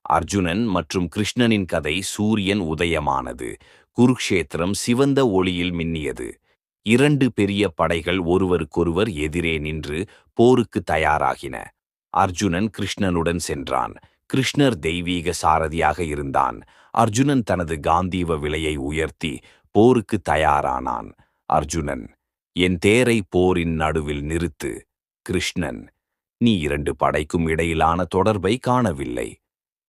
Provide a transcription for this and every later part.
அர்ஜுனன் மற்றும் கிருஷ்ணனின் கதை. சூரியன் உதயமானது. குருக்ஷேத்திரம் சிவந்த ஒளியில் மின்னியது. இரண்டு பெரிய படைகள் ஒருவருக்கொருவர் எதிரே நின்று போருக்கு தயாராகின. அர்ஜுனன் கிருஷ்ணனுடன் சென்றான். கிருஷ்ணர் தெய்வீக சாரதியாக இருந்தான். அர்ஜுனன் தனது காந்தீவ விலையை உயர்த்தி போருக்கு தயாரானான். அர்ஜுனன், என் தேரை போரின் நடுவில் நிறுத்து. கிருஷ்ணன், நீ இரண்டு படைக்கும் இடையிலான தொடர்பை காணவில்லை.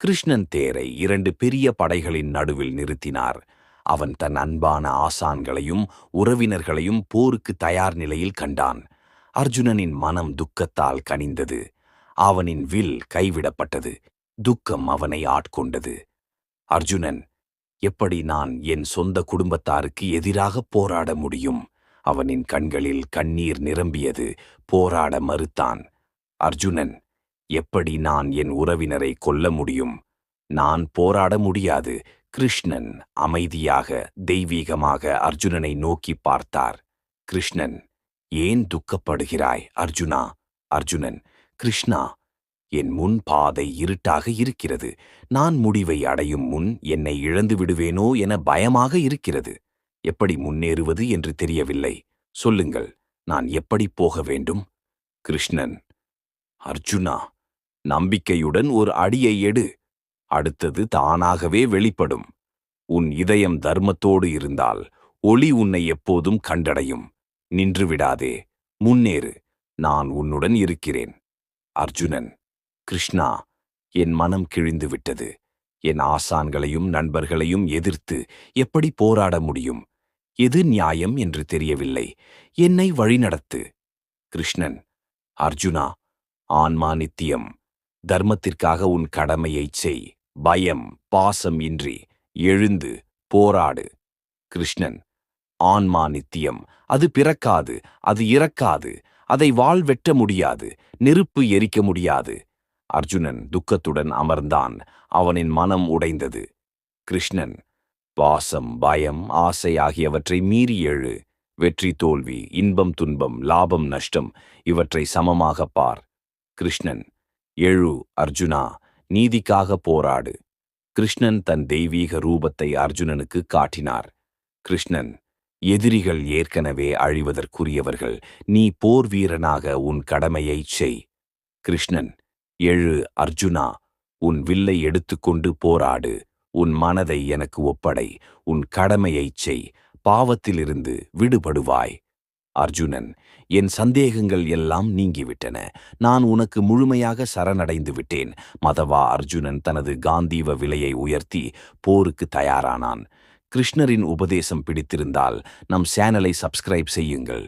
கிருஷ்ணன் தேரை இரண்டு பெரிய படைகளின் நடுவில் நிறுத்தினார். அவன் தன் அன்பான ஆசான்களையும் உறவினர்களையும் போருக்கு தயார் நிலையில் கண்டான். அர்ஜுனனின் மனம் துக்கத்தால் கனிந்தது. அவனின் வில் கைவிடப்பட்டது. துக்கம் அவனை ஆட்கொண்டது. அர்ஜுனன், எப்படி நான் என் சொந்த குடும்பத்தாருக்கு எதிராக போராட முடியும்? அவனின் கண்களில் கண்ணீர் நிரம்பியது. போராட மறுத்தான். அர்ஜுனன், எப்படி நான் என் உறவினரை கொல்ல முடியும்? நான் போராட முடியாது. கிருஷ்ணன் அமைதியாக தெய்வீகமாக அர்ஜுனனை நோக்கி பார்த்தார். கிருஷ்ணன், ஏன் துக்கப்படுகிறாய் அர்ஜுனா? அர்ஜுனன், கிருஷ்ணா, என் முன் பாதை இருட்டாக இருக்கிறது. நான் முடிவை அடையும் முன் என்னை இழந்து விடுவேனோ என பயமாக இருக்கிறது. எப்படி முன்னேறுவது என்று தெரியவில்லை. சொல்லுங்கள், நான் எப்படி போக வேண்டும்? கிருஷ்ணன், அர்ஜுனா, நம்பிக்கையுடன் ஒரு அடியை எடு. அடுத்தது தானாகவே வெளிப்படும். உன் இதயம் தர்மத்தோடு இருந்தால் ஒளி உன்னை எப்போதும் கண்டடையும். நின்று விடாதே, முன்னேறு. நான் உன்னுடன் இருக்கிறேன். அர்ஜுனன், கிருஷ்ணா, என் மனம் கிழிந்து விட்டது. என் ஆசான்களையும் நண்பர்களையும் எதிர்த்து எப்படி போராட முடியும்? எது நியாயம் என்று தெரியவில்லை. என்னை வழிநடத்து. கிருஷ்ணன், அர்ஜுனா, ஆன்மா நித்தியம். தர்மத்திற்காக உன் கடமையைச் செய். பயம் பாசம் இன்றி எழுந்து போராடு. கிருஷ்ணன், ஆன்மா நித்தியம். அது பிறக்காது, அது இறக்காது. அதை வாள் வெட்ட முடியாது, நெருப்பு எரிக்க முடியாது. அர்ஜுனன் துக்கத்துடன் அமர்ந்தான். அவனின் மனம் உடைந்தது. கிருஷ்ணன், பாசம் பயம் ஆசை ஆகியவற்றை மீறி எழு. வெற்றி தோல்வி, இன்பம் துன்பம், லாபம் நஷ்டம், இவற்றை சமமாக பார். கிருஷ்ணன், எழு அர்ஜுனா, நீதிக்காக போராடு. கிருஷ்ணன் தன் தெய்வீக ரூபத்தை அர்ஜுனனுக்கு காட்டினார். கிருஷ்ணன், எதிரிகள் ஏற்கனவே அழிவதற்குரியவர்கள். நீ போர் வீரனாக உன் கடமையைச் செய். கிருஷ்ணன், எழு அர்ஜுனா, உன் வில்லை எடுத்துக்கொண்டு போராடு. உன் மனதை எனக்கு ஒப்படை. உன் கடமையைச் செய். பாவத்திலிருந்து விடுபடுவாய். அர்ஜுனன், என் சந்தேகங்கள் எல்லாம் நீங்கிவிட்டன. நான் உனக்கு முழுமையாக சரணடைந்து விட்டேன். மதவா அர்ஜுனன் தனது காந்தீவ விலையை உயர்த்தி போருக்கு தயாரானான். கிருஷ்ணரின் உபதேசம் பிடித்திருந்தால் நம் சேனலை சப்ஸ்கிரைப் செய்யுங்கள்.